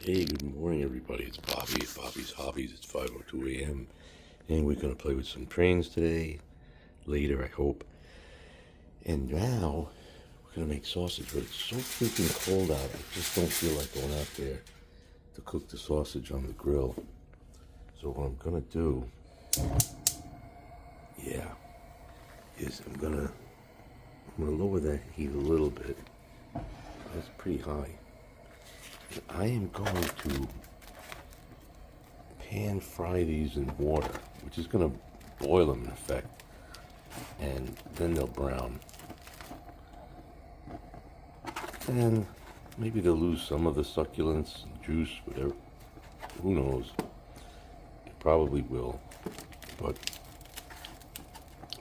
Hey, good morning, everybody. It's Bobby at Bobby's Hobbies. It's 5:02 a.m. and we're going to play with some trains today. Later, I hope. And now, we're going to make sausage, but it's so freaking cold out. I just don't feel like going out there to cook the sausage on the grill. So what I'm going to do, is I'm going to lower that heat a little bit. That's pretty high. I am going to pan fry these in water, which is going to boil them in effect, and then they'll brown. And maybe they'll lose some of the succulence, juice, whatever. Who knows? It probably will, but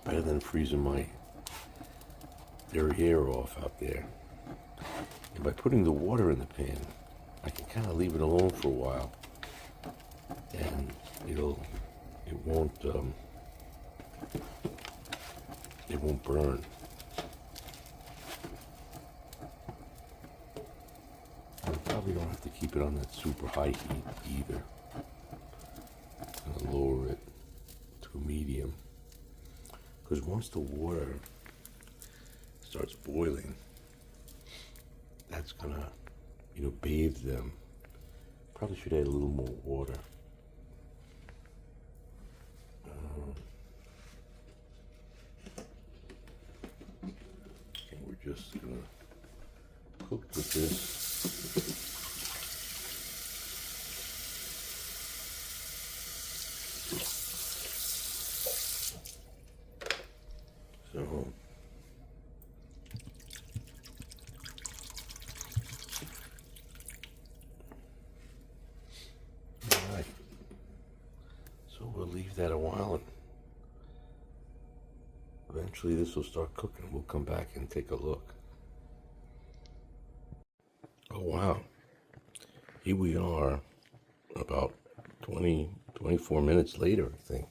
better than freezing their hair off out there. And by putting the water in the pan, I can kind of leave it alone for a while, and it won't burn. I probably don't have to keep it on that super high heat either. I'm gonna lower it to a medium, because once the water starts boiling, that's gonna bathe them. Probably should add a little more water. Okay, we're just gonna cook with this. So we'll leave that a while, and eventually this will start cooking. We'll come back and take a look. Oh wow, here we are about 24 minutes later, I think,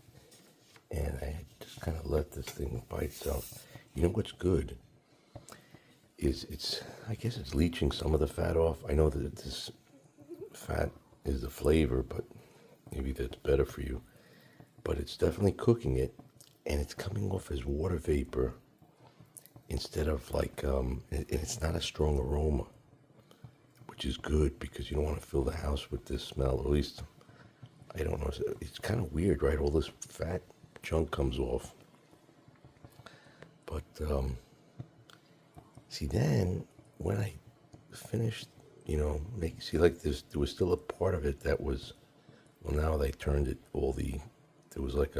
and I just kind of let this thing by itself. You know what's good is I guess it's leaching some of the fat off. I know that this fat is the flavor, but maybe that's better for you. But it's definitely cooking it, and it's coming off as water vapor instead of and it's not a strong aroma, which is good because you don't want to fill the house with this smell. Or at least, I don't know, it's kind of weird, right? All this fat junk comes off. But see, then when I finished, see, like there was still a part of it that was, well, now they turned it there was like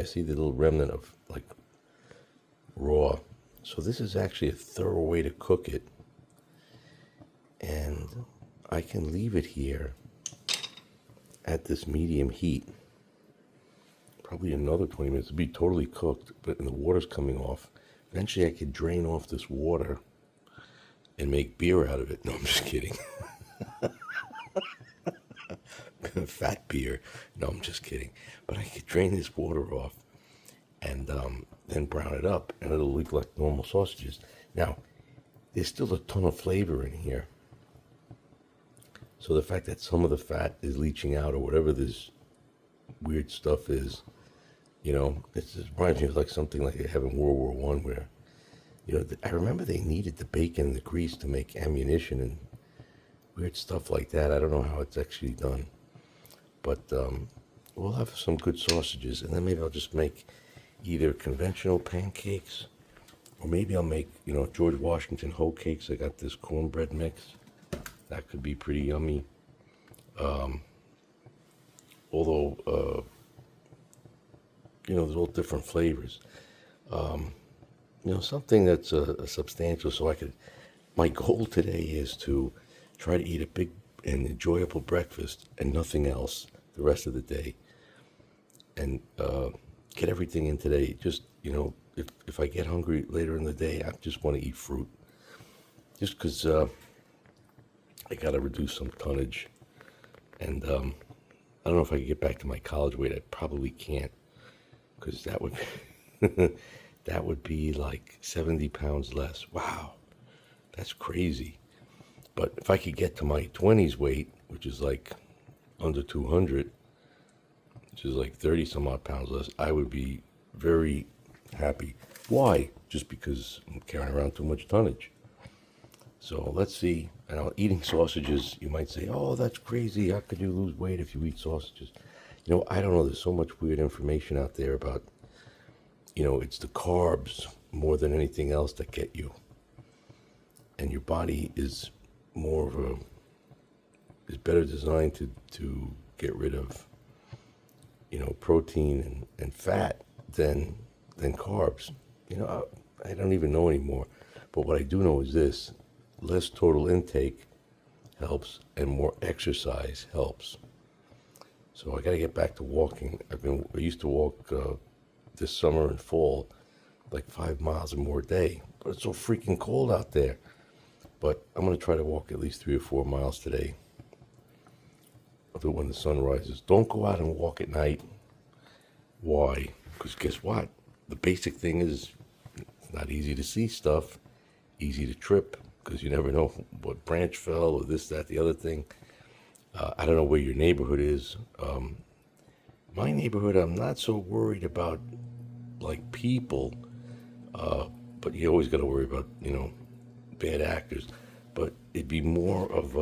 see the little remnant of like raw. So this is actually a thorough way to cook it. And I can leave it here at this medium heat. Probably another 20 minutes to be totally cooked, but the water's coming off. Eventually I could drain off this water and make beer out of it. No, I'm just kidding. Fat beer. No, I'm just kidding. But I could drain this water off and then brown it up, and it'll look like normal sausages. Now, there's still a ton of flavor in here. So the fact that some of the fat is leaching out, or whatever this weird stuff is, it reminds me of like something like they have in World War I, where, I remember they needed the bacon and the grease to make ammunition and weird stuff like that. I don't know how it's actually done. But we'll have some good sausages, and then maybe I'll just make either conventional pancakes, or maybe I'll make, George Washington Hoe Cakes. I got this cornbread mix. That could be pretty yummy. Although, there's all different flavors. Something that's a substantial, so my goal today is to try to eat a big and enjoyable breakfast and nothing else the rest of the day, and get everything in today. Just, if I get hungry later in the day, I just want to eat fruit, just because I got to reduce some tonnage, and I don't know if I can get back to my college weight. I probably can't, because that would that would be like 70 pounds less. Wow, that's crazy. But if I could get to my 20s weight, which is like under 200, which is like 30 some odd pounds less, I would be very happy. Why? Just because I'm carrying around too much tonnage. So let's see. And eating sausages, you might say, oh, that's crazy. How could you lose weight if you eat sausages? I don't know. There's so much weird information out there about, it's the carbs more than anything else that get you. And your body is is better designed to get rid of, protein and fat than carbs. I don't even know anymore. But what I do know is this: less total intake helps, and more exercise helps. So I got to get back to walking. I used to walk this summer and fall like 5 miles or more a day, but it's so freaking cold out there. But I'm going to try to walk at least 3 or 4 miles today. I'll do it when the sun rises. Don't go out and walk at night. Why? Because guess what? The basic thing is it's not easy to see stuff, easy to trip, because you never know what branch fell or this, that, the other thing. I don't know where your neighborhood is. My neighborhood, I'm not so worried about like people, but you always got to worry about, bad actors. But it'd be more of,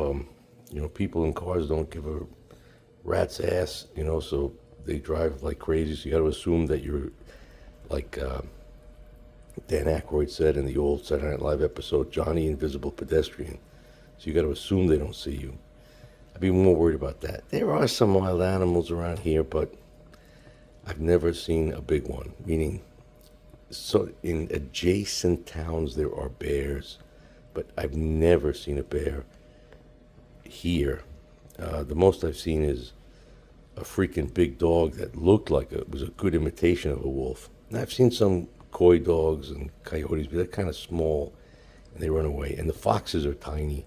people in cars don't give a rat's ass, so they drive like crazy. So you got to assume that you're like Dan Aykroyd said in the old Saturday Night Live episode, Johnny Invisible Pedestrian. So you got to assume they don't see you. I'd be more worried about that. There are some wild animals around here, but I've never seen a big one. Meaning, so in adjacent towns there are bears, but I've never seen a bear here. The most I've seen is a freaking big dog that looked like it was a good imitation of a wolf. And I've seen some coy dogs and coyotes, but they're kind of small and they run away. And the foxes are tiny.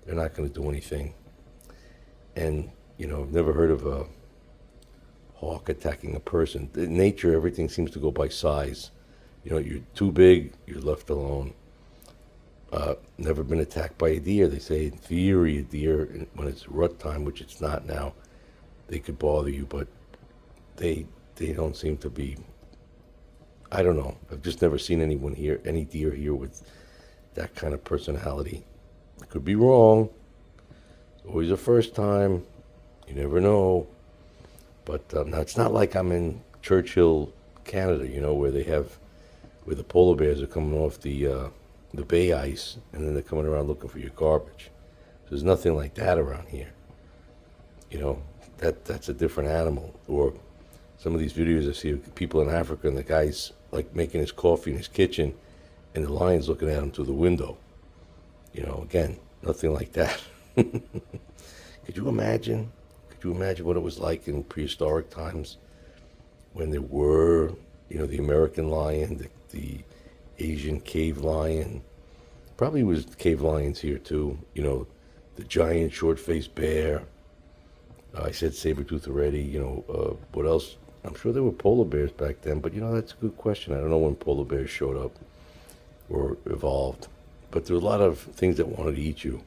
They're not going to do anything. And, I've never heard of a hawk attacking a person. In nature, everything seems to go by size. You're too big, you're left alone. Never been attacked by a deer. They say, in theory, a deer, when it's rut time, which it's not now, they could bother you, but they don't seem to be. I don't know. I've just never seen any deer here with that kind of personality. I could be wrong. Always a first time. You never know. But now it's not like I'm in Churchill, Canada, where the polar bears are coming off the bay ice, and then they're coming around looking for your garbage. There's nothing like that around here. That's a different animal. Or some of these videos I see of people in Africa, and the guy's like making his coffee in his kitchen, and the lion's looking at him through the window. Again, nothing like that. Could you imagine what it was like in prehistoric times when there were, the American lion, the Asian cave lion, probably was cave lions here too, the giant short-faced bear. I said saber-tooth already, what else? I'm sure there were polar bears back then, but that's a good question. I don't know when polar bears showed up or evolved, but there were a lot of things that wanted to eat you.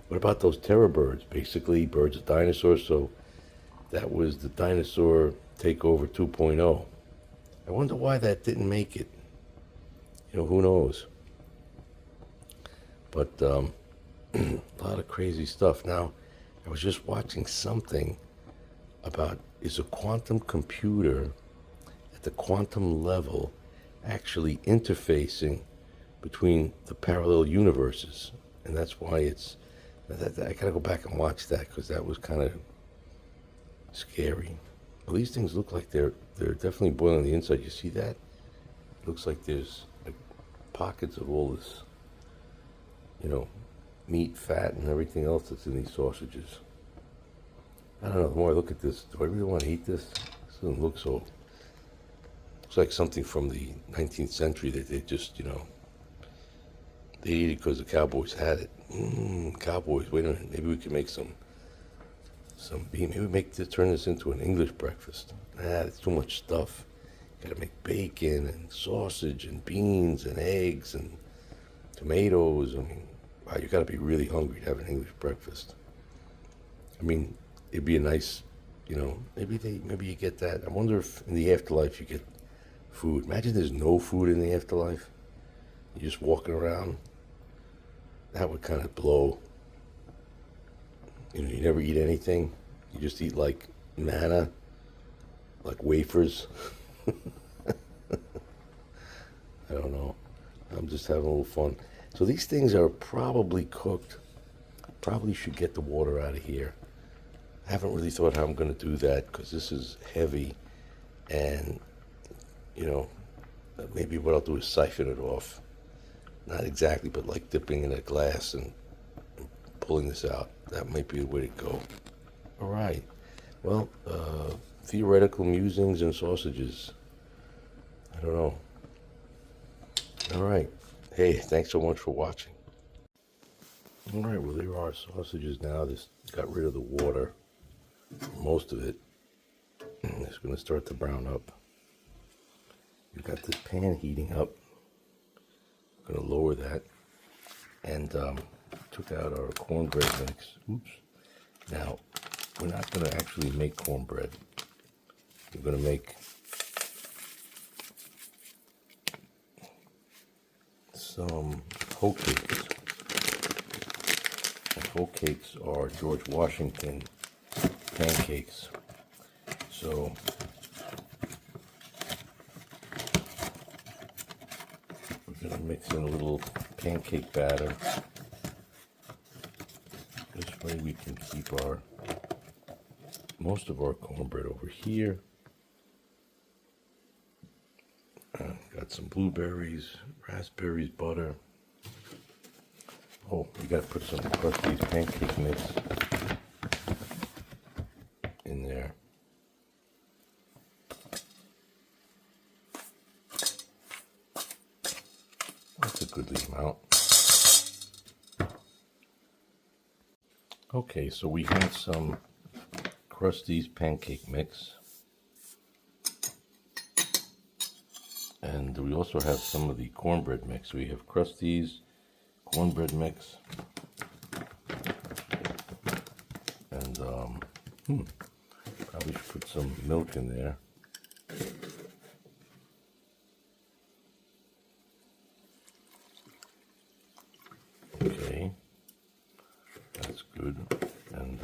What about those terror birds? Basically, birds of dinosaurs, so that was the dinosaur takeover 2.0. I wonder why that didn't make it. Who knows? But a lot of crazy stuff. Now, I was just watching something about, is a quantum computer at the quantum level actually interfacing between the parallel universes? And that's why I gotta go back and watch that, because that was kind of scary. Well, these things look like they're definitely boiling on the inside. You see that? It looks like there's like pockets of all this, meat, fat, and everything else that's in these sausages. I don't know. The more I look at this, do I really want to eat this? This doesn't look so. Looks like something from the 19th century that they just, they ate it because the cowboys had it. Cowboys. Wait a minute. Maybe we can make some bean. Maybe turn this into an English breakfast. It's too much stuff. Got to make bacon and sausage and beans and eggs and tomatoes. I mean, wow, you got to be really hungry to have an English breakfast. I mean, it'd be a nice, maybe you get that. I wonder if in the afterlife you get food. Imagine there's no food in the afterlife. You're just walking around. That would kind of blow. You never eat anything. You just eat like manna, like wafers. I don't know. I'm just having a little fun. So these things are probably cooked. Probably should get the water out of here. I haven't really thought how I'm going to do that because this is heavy. And, maybe what I'll do is siphon it off. Not exactly, but like dipping in a glass and pulling this out. That might be the way to go. All right. Well, theoretical musings and sausages. I don't know. All right. Hey, thanks so much for watching. All right, well, there are sausages now. This got rid of the water, most of it. It's going to start to brown up. We've got this pan heating up. I'm going to lower that. And took out our cornbread mix. Oops. Now, we're not going to actually make cornbread. We're going to make some Hoe Cakes. And Hoe Cakes are George Washington pancakes. So we're going to mix in a little pancake batter. This way we can keep most of our cornbread over here. Got some blueberries, raspberries, butter. Oh, you got to put some Krusty's pancake mix in there. That's a goodly amount. Okay, so we have some Krusty's pancake mix. And we also have some of the cornbread mix. We have Krusty's cornbread mix. And probably should put some milk in there. Okay, that's good. And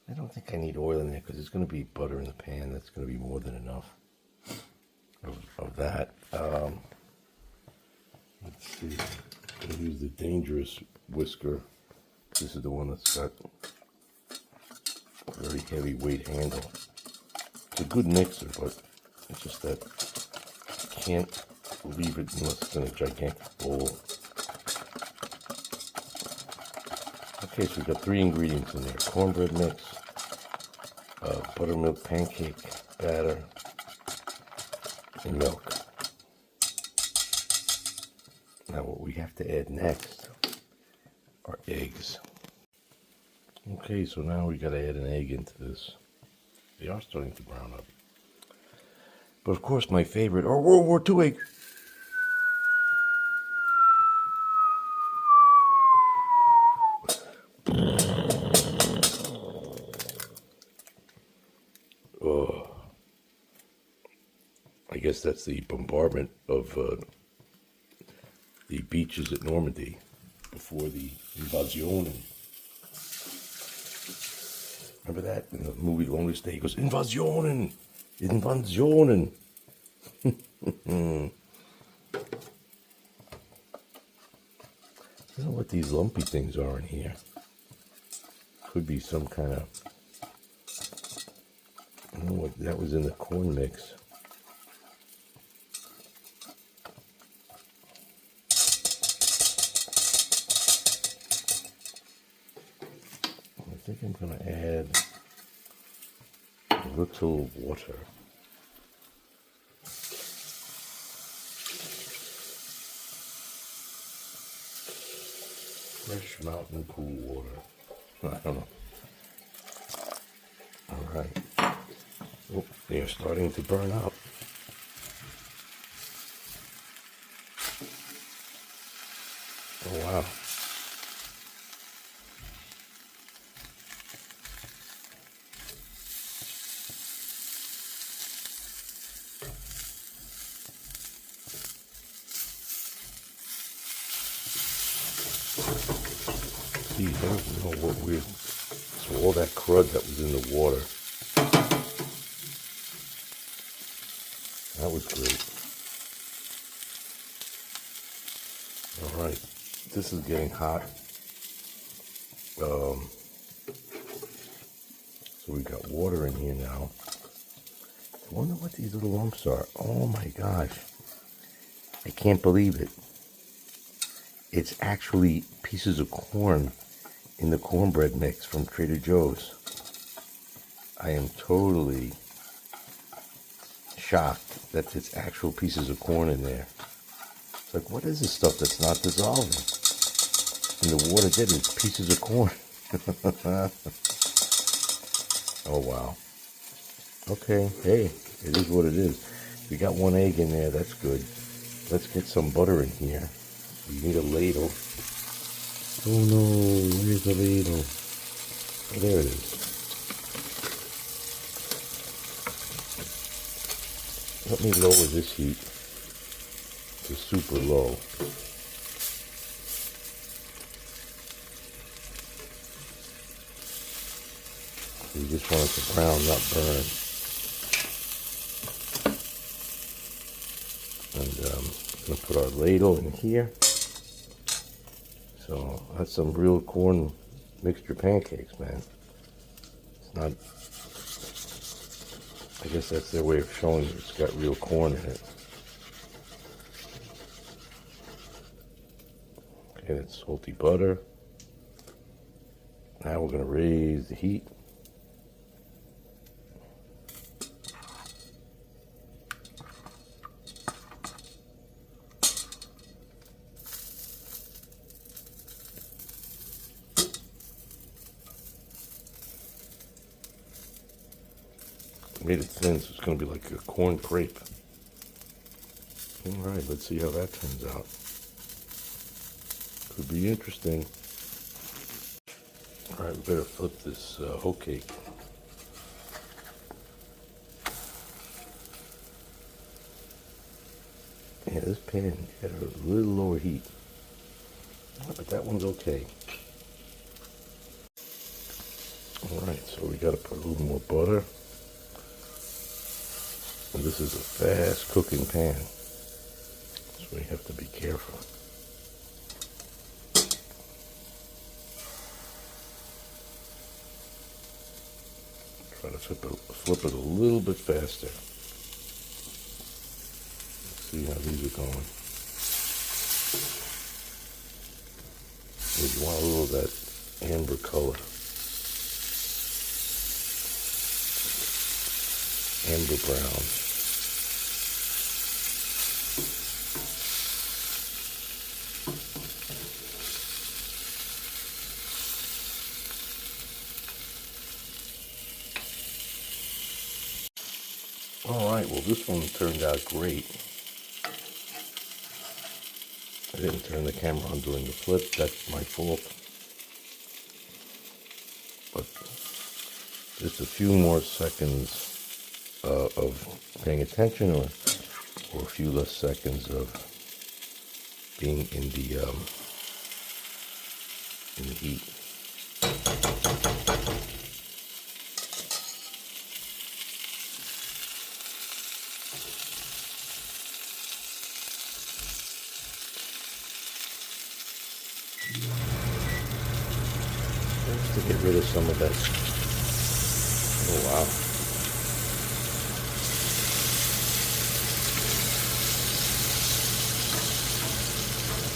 I don't think I need oil in there because there's going to be butter in the pan. That's going to be more than enough of that. Let's see. I'm going to use the dangerous whisker. This is the one that's got a very heavy weight handle. It's a good mixer, but it's just that you can't leave it unless it's in a gigantic bowl. Okay, so we've got 3 ingredients in there. Cornbread mix, buttermilk pancake batter, and milk. Now what we have to add next are eggs. Okay, so now we got to add an egg into this. They are starting to brown up. But of course my favorite are World War II eggs. Oh, I guess that's the bombardment of the beaches at Normandy before the invasion. Remember that in the movie The Longest Day? He goes, Invasionen! Invasionen! I don't know what these lumpy things are in here. Could be some kind of, I don't know what that was in the corn mix. I think I'm going to add a little water. Fresh mountain pool water. I don't know. All right. Oh, they are starting to burn up. Oh, wow. see, you know what weird. So all that crud that was in the water, that was great. All right, this is getting hot. So we got water in here now. I wonder what these little lumps are. Oh my gosh. I can't believe it. It's actually pieces of corn in the cornbread mix from Trader Joe's. I am totally shocked that it's actual pieces of corn in there. It's like, what is this stuff that's not dissolving? And the water did, it's pieces of corn. Oh wow. Okay, hey, it is what it is. We got one egg in there, that's good. Let's get some butter in here. You need a ladle. Oh no, where's the ladle? Oh, there it is. Let me lower this heat to super low. You just want it to brown, not burn. And I'm going to put our ladle in here. So that's some real corn mixture pancakes, man. It's not, I guess that's their way of showing you it's got real corn in it. Okay, that's salty butter. Now we're going to raise the heat. Made it thin, so it's going to be like a corn crepe. All right, let's see how that turns out. Could be interesting. All right, we better flip this hoe cake. Yeah, this pan had a little lower heat, but that one's okay. All right, so we got to put a little more butter. And this is a fast cooking pan, so we have to be careful. Try to flip it a little bit faster. Let's see how these are going. You want a little of that amber color. Amber brown. All right, well this one turned out great. I didn't turn the camera on during the flip, that's my fault. But just a few more seconds of paying attention, or a few less seconds of being in the heat. Just to get rid of some of that. Oh wow.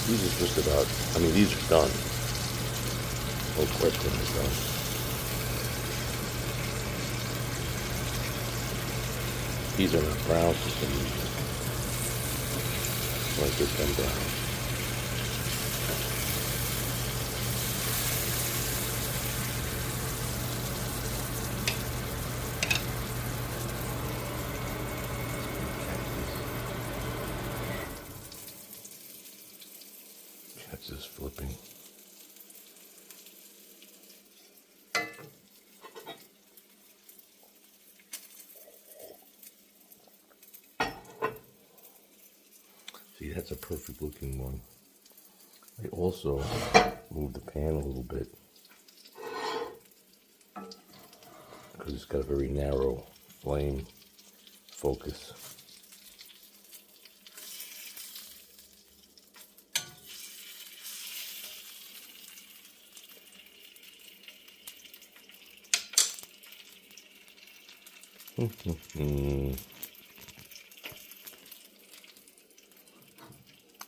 These are just about, I mean, these are done. No question, they're done. These are not brown for some reason. I want to get them brown. Catch this flipping. See, that's a perfect looking one. I I also moved the pan a little bit because it's got a very narrow flame focus.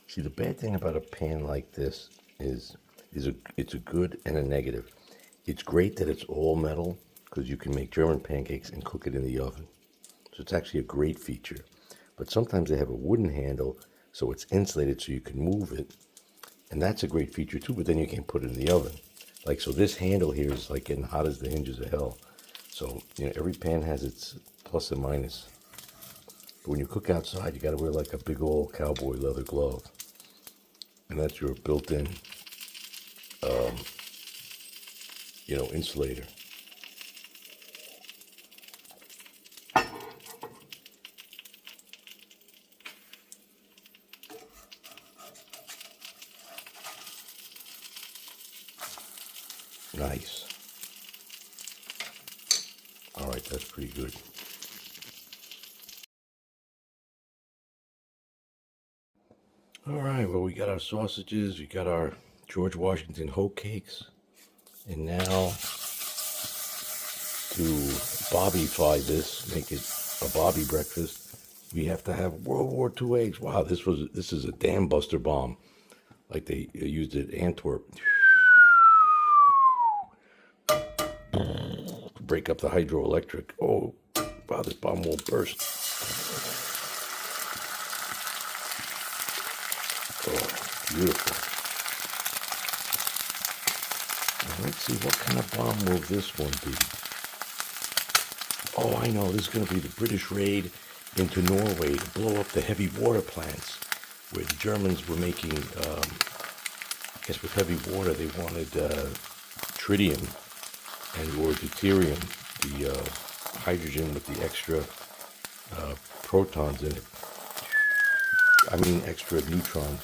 See, the bad thing about a pan like this is it's a good and a negative. It's great that it's all metal because you can make German pancakes and cook it in the oven. So it's actually a great feature. But sometimes they have a wooden handle, so it's insulated so you can move it. And that's a great feature too, but then you can't put it in the oven. Like, so this handle here is like getting hot as the hinges of hell. So, you know, every pan has its plus and minus. But when you cook outside, you got to wear like a big old cowboy leather glove. And that's your built-in, you know, insulator. Nice. All right, that's pretty good. All right, well, we got our sausages, we got our George Washington Hoe Cakes, and now to Bobby-fy this, make it a Bobby breakfast, we have to have World War II eggs. Wow, this is a dam buster bomb, like they used at Antwerp. Break up the hydroelectric. Oh, wow, this bomb won't burst. Oh, beautiful. Now let's see, what kind of bomb will this one be? Oh, I know, this is going to be the British raid into Norway to blow up the heavy water plants where the Germans were making, I guess with heavy water, they wanted tritium and or deuterium, the hydrogen with the extra protons in it. I mean extra neutrons.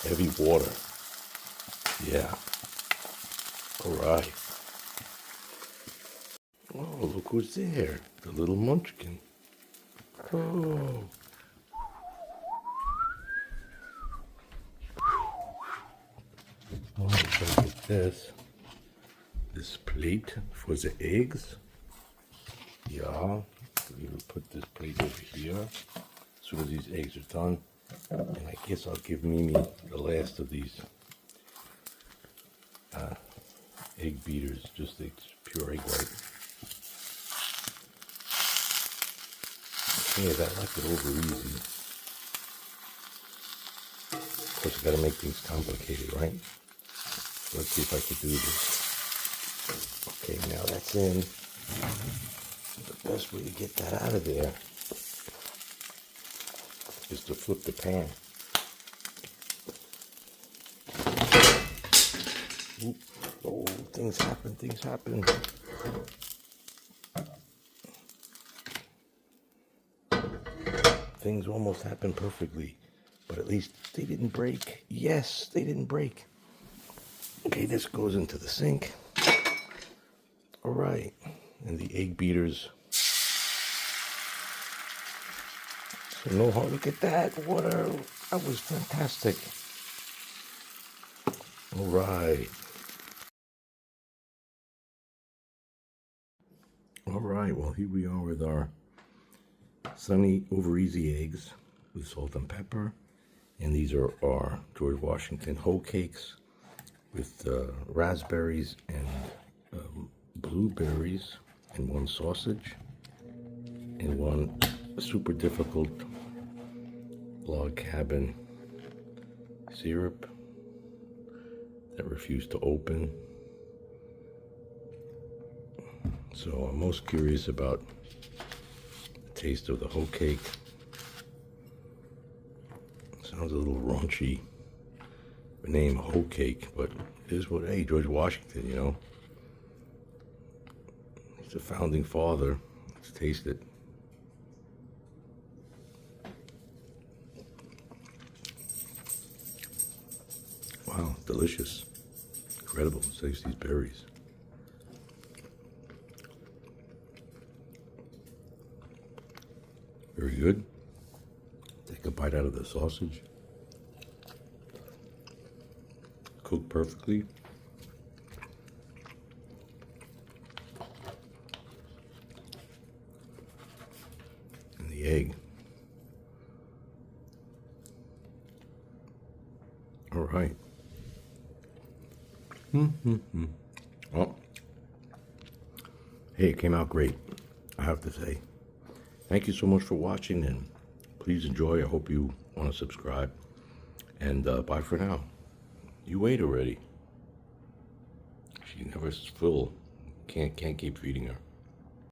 Heavy water. Yeah. All right. Oh, look who's there. The little munchkin. Oh. Oh, so get this plate for the eggs. Yeah, we will put this plate over here as soon as these eggs are done. And I guess I'll give Mimi the last of these egg beaters, just pure egg white. Yeah, that left it over easy. Of course, I gotta make things complicated, right? Let's see if I can do this. Okay, now that's in. The best way to get that out of there is to flip the pan. Oop. Oh, things happen, things happen. Things almost happened perfectly, but at least they didn't break. Yes, they didn't break. Okay, this goes into the sink. All right, and the egg beaters. So no harm. Look at that water. That was fantastic. All right. All right, well, here we are with our sunny over easy eggs with salt and pepper. And these are our George Washington Hoe Cakes with raspberries and blueberries and one sausage and one super difficult log cabin syrup that refused to open. So I'm most curious about the taste of the hoe cake. Sounds a little raunchy, the name hoe cake, but it is what, hey, George Washington, you know. He's a founding father. Let's taste it. Wow, delicious. Incredible. Taste these berries. Very good. Take a bite out of the sausage. Cooked perfectly. And the egg. All right. Well, hey, it came out great, I have to say. Thank you so much for watching, and please enjoy. I hope you want to subscribe. And bye for now. You ate already. She never's full. Can't keep feeding her.